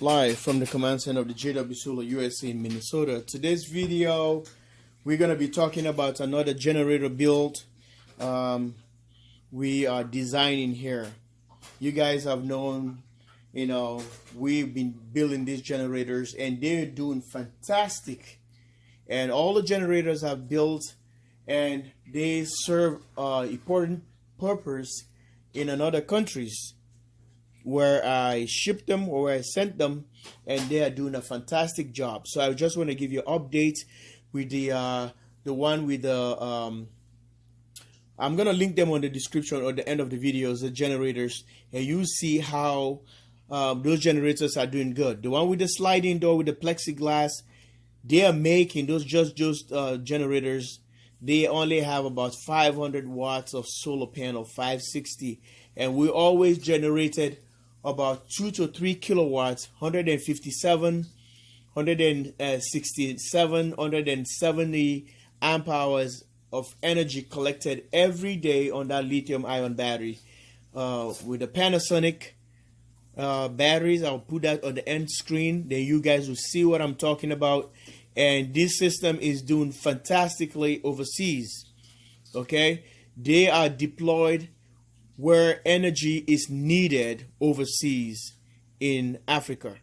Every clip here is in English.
live from the command center of the JW Solar USA in Minnesota. Today's video, we're going to be talking about another generator build we are designing here. You guys have known, we've been building these generators and they're doing fantastic. And all the generators have built and they serve important purpose in another countries where I shipped them or where I sent them, and they are doing a fantastic job. So I just want to give you an update with the one with the I'm gonna link them on the description or the end of the videos, the generators, and you see how those generators are doing good. The one with the sliding door with the plexiglass, they are making those just generators. They only have about 500 watts of solar panel, 560, and we always generated about 2 to 3 kilowatts, 157, 167, 170 amp hours of energy collected every day on that lithium ion battery. With the Panasonic batteries, I'll put that on the end screen, then you guys will see what I'm talking about. And this system is doing fantastically overseas. Okay, they are deployed where energy is needed overseas in Africa.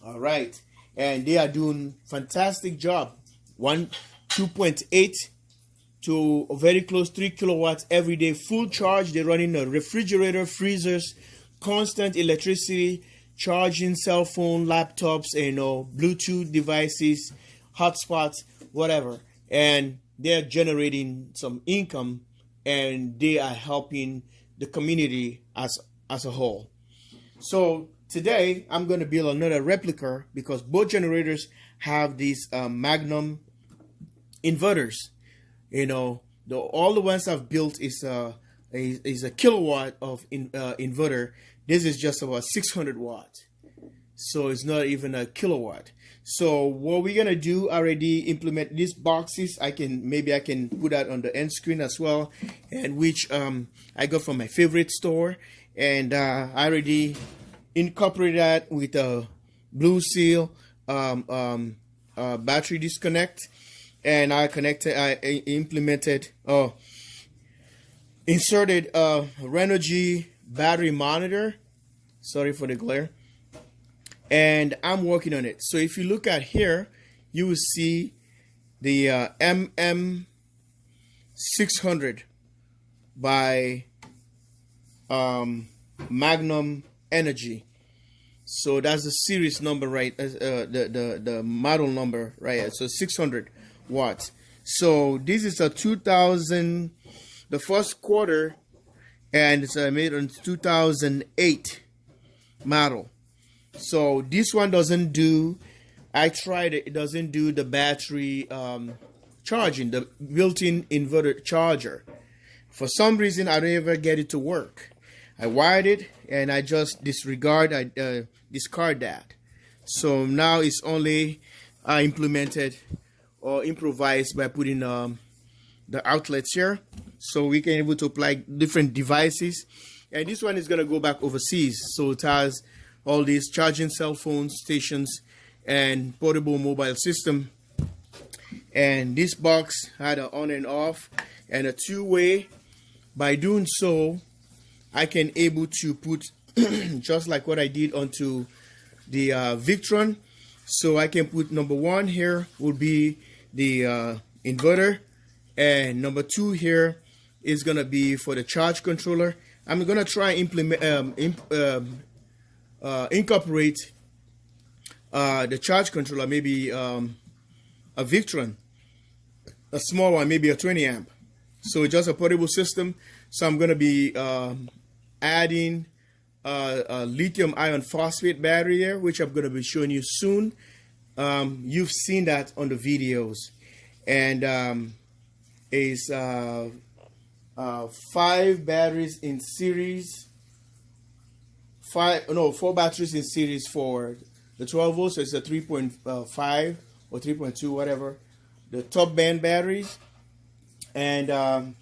All right, and they are doing fantastic job. 2.8 to very close 3 kilowatts every day, full charge. They're running a refrigerator, freezers, constant electricity, charging cell phone, laptops, Bluetooth devices, hotspots, whatever, and they're generating some income, and they are helping the community as a whole. So today I'm going to build another replica because both generators have these Magnum inverters. All the ones I've built is a kilowatt of inverter. This is just about 600 watts, so it's not even a kilowatt. So what we're gonna do, already implement these boxes. Maybe I can put that on the end screen as well, and which I got from my favorite store, and I already incorporated that with a blue seal battery disconnect, and I inserted a Renogy battery monitor. Sorry for the glare. And I'm working on it. So if you look at here, you will see the MM600 by Magnum Energy. So that's the series number, right? The model number, right? So 600 watts. So this is a 2000, the first quarter, and it's made in 2008 model. So this one doesn't do, I tried it, it doesn't do the battery charging, the built-in inverter charger. For some reason, I don't ever get it to work. I wired it and I just discard that. So now it's only implemented or improvised by putting the outlets here, so we can able to apply different devices. And this one is going to go back overseas, so it has all these charging cell phone stations and portable mobile system. And this box had an on and off and a two-way. By doing so, I can able to put just like what I did onto the Victron. So I can put number one here would be the inverter, and number two here is gonna be for the charge controller. I'm gonna try implement incorporate the charge controller, maybe a Victron, a small one, maybe a 20 amp. So just a portable system. So I'm gonna be adding a lithium ion phosphate battery here, which I'm gonna be showing you soon. You've seen that on the videos, and is 5 batteries in series. 4 batteries in series for the 12 volts. So it's a 3.5 or 3.2, whatever, the top band batteries, and I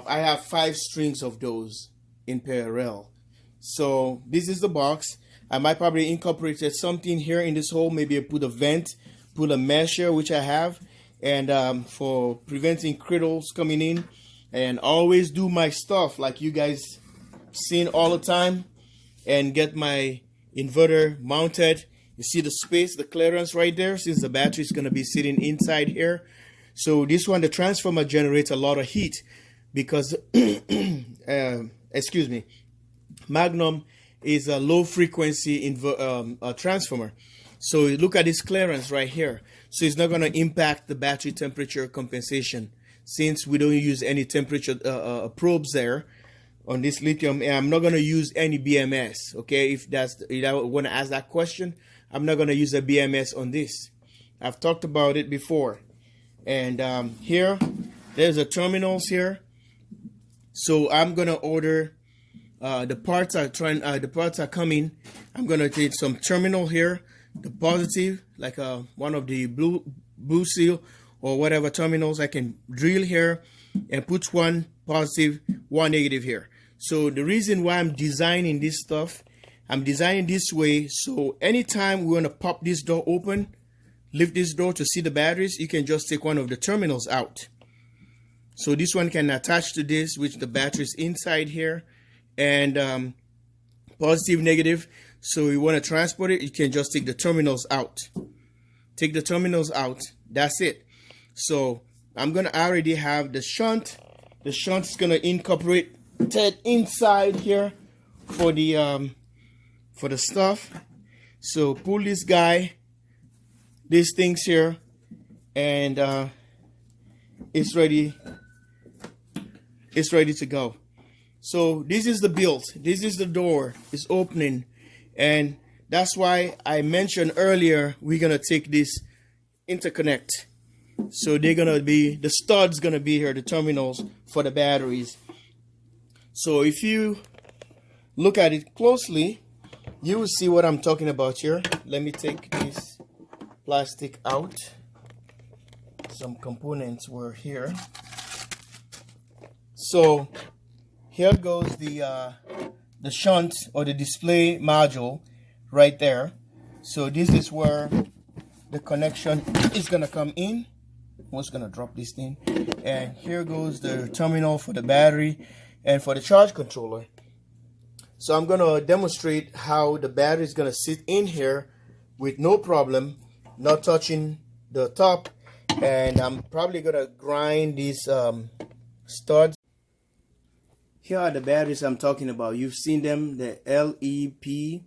have 5 strings of those in parallel. So this is the box. I might probably incorporate something here in this hole. Maybe I put a vent, put a mesh here, which I have, and for preventing crittals coming in. And always do my stuff like you guys seen all the time, and get my inverter mounted. You see the space, the clearance right there, since the battery is going to be sitting inside here. So this one, the transformer generates a lot of heat because excuse me, Magnum is a low frequency transformer. So look at this clearance right here. So it's not going to impact the battery temperature compensation, since we don't use any temperature probes there on this lithium. And I'm not going to use any BMS. Okay, if I want to ask that question, I'm not going to use a BMS on this. I've talked about it before. And here, there's the terminals here. So I'm going to order. The parts are coming. I'm going to take some terminal here, the positive, like one of the blue seal or whatever terminals. I can drill here and put one positive, one negative here. So the reason why I'm designing this stuff, I'm designing this way, so anytime we want to pop this door open, lift this door to see the batteries, you can just take one of the terminals out. So this one can attach to this, which the battery is inside here, and positive, negative. So you want to transport it, you can just take the terminals out. Take the terminals out. That's it. So I already have the shunt. The shunt is gonna incorporate that inside here for the stuff. So pull this guy, these things here, and it's ready. It's ready to go. So this is the build. This is the door. It's opening, and that's why I mentioned earlier we're gonna take this interconnect. So they're gonna be, the studs gonna be here, the terminals for the batteries. So if you look at it closely, you will see what I'm talking about here. Let me take this plastic out. Some components were here. So here goes the shunt or the display module right there. So this is where the connection is gonna come in. I'm just gonna drop this thing, and here goes the terminal for the battery and for the charge controller. So I'm gonna demonstrate how the battery is gonna sit in here with no problem, not touching the top, and I'm probably gonna grind these studs. Here are the batteries I'm talking about. You've seen them, the LEP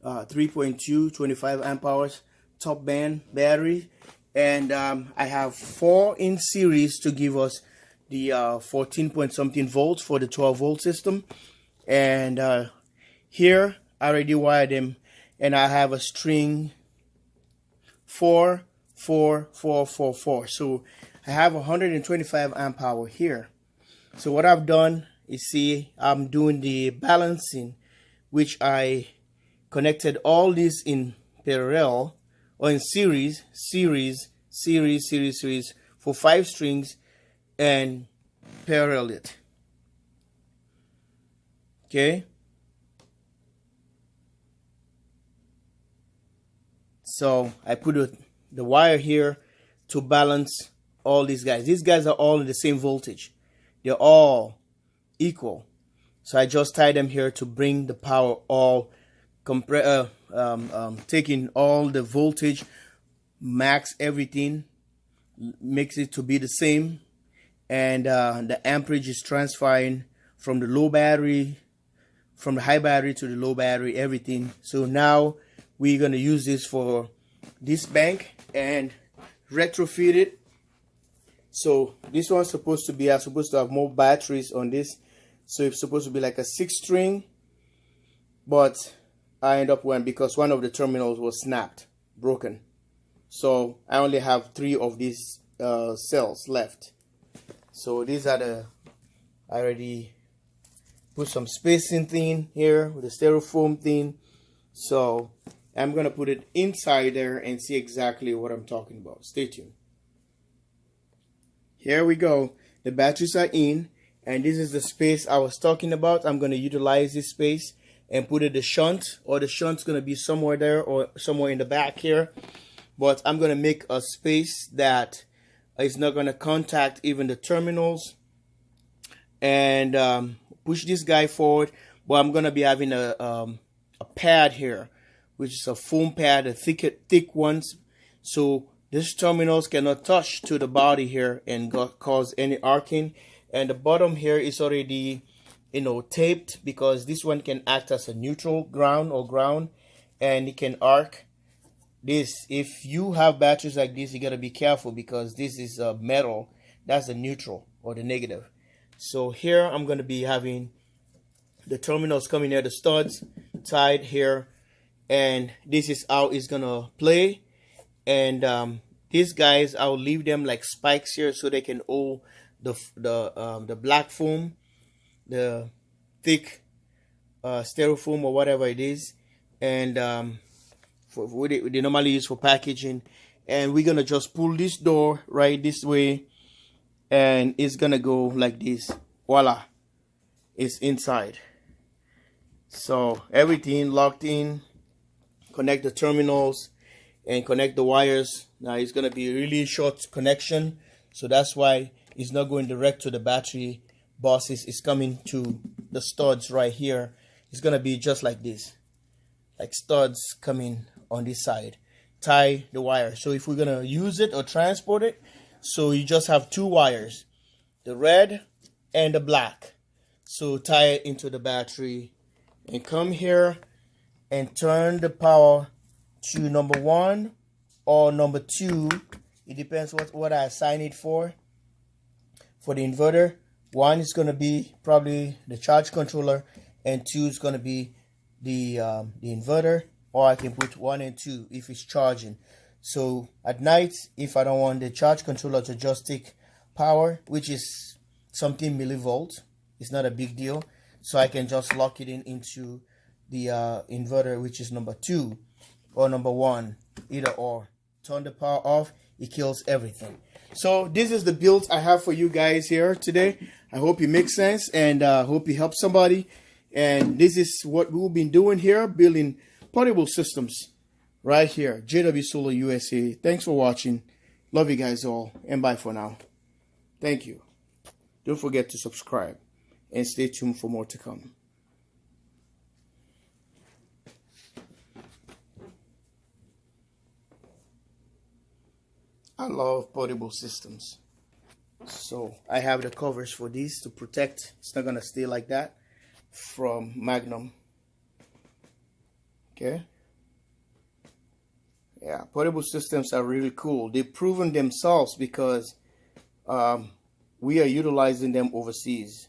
3.2 25 amp hours top band battery, and I have 4 in series to give us the 14 point something volts for the 12 volt system. And here I already wired them, and I have a string 4 4 4 4 4. So I have 125 amp hour here. So what I've done is, see, I'm doing the balancing, which I connected all these in parallel or in series for 5 strings and parallel it. Okay, so I put the wire here to balance all these guys. These guys are all in the same voltage. They're all equal. So I just tie them here to bring the power all taking all the voltage, max everything, makes it to be the same, and the amperage is transferring from the low battery, from the high battery to the low battery, everything. So now we're going to use this for this bank and retrofit it. So this one's supposed to be, I'm supposed to have more batteries on this, so it's supposed to be like a 6 string, but I end up one because one of the terminals was snapped, broken. So I only have 3 of these cells left. So these are the, I already put some spacing thing here with the styrofoam thing. So I'm gonna put it inside there and see exactly what I'm talking about. Stay tuned. Here we go. The batteries are in, and this is the space I was talking about. I'm gonna utilize this space and put it the shunt, or the shunt's gonna be somewhere there or somewhere in the back here. But I'm gonna make a space that is not gonna contact even the terminals, and push this guy forward. But I'm gonna be having a pad here, which is a foam pad, a thick ones, so these terminals cannot touch to the body here and cause any arcing. And the bottom here is already, you know, taped, because this one can act as a neutral ground or ground, and it can arc this. If you have batteries like this, you gotta be careful, because this is metal. That's the neutral or the negative. So here I'm gonna be having the terminals coming here, the studs tied here, and this is how it's gonna play. And these guys, I'll leave them like spikes here so they can hold the black foam, the thick styrofoam or whatever it is, and what they normally use for packaging. And we're gonna just pull this door right this way, and it's gonna go like this. Voila, it's inside. So everything locked in. Connect the terminals and connect the wires. Now it's gonna be a really short connection, so that's why it's not going direct to the battery buses. It's coming to the studs right here. It's gonna be just like this, like studs coming on this side. Tie the wire. So if we're gonna use it or transport it, so you just have two wires, the red and the black. So tie it into the battery and come here and turn the power to number 1 or number 2. It depends what I assign it for. For the inverter, 1 is going to be probably the charge controller, and 2 is going to be the inverter, or I can put 1 and 2 if it's charging. So at night, if I don't want the charge controller to just take power, which is something millivolts, it's not a big deal, so I can just lock it into the inverter, which is number 2 or number 1, either or. Turn the power off, it kills everything. So this is the build I have for you guys here today. I hope it makes sense, and hope it helps somebody. And this is what we've been doing here, building portable systems right here, JW Solar USA. Thanks for watching. Love you guys all, and bye for now. Thank you. Don't forget to subscribe and stay tuned for more to come. I love portable systems. So I have the covers for these to protect. It's not gonna stay like that, from Magnum. Okay. Yeah, portable systems are really cool. They've proven themselves because we are utilizing them overseas.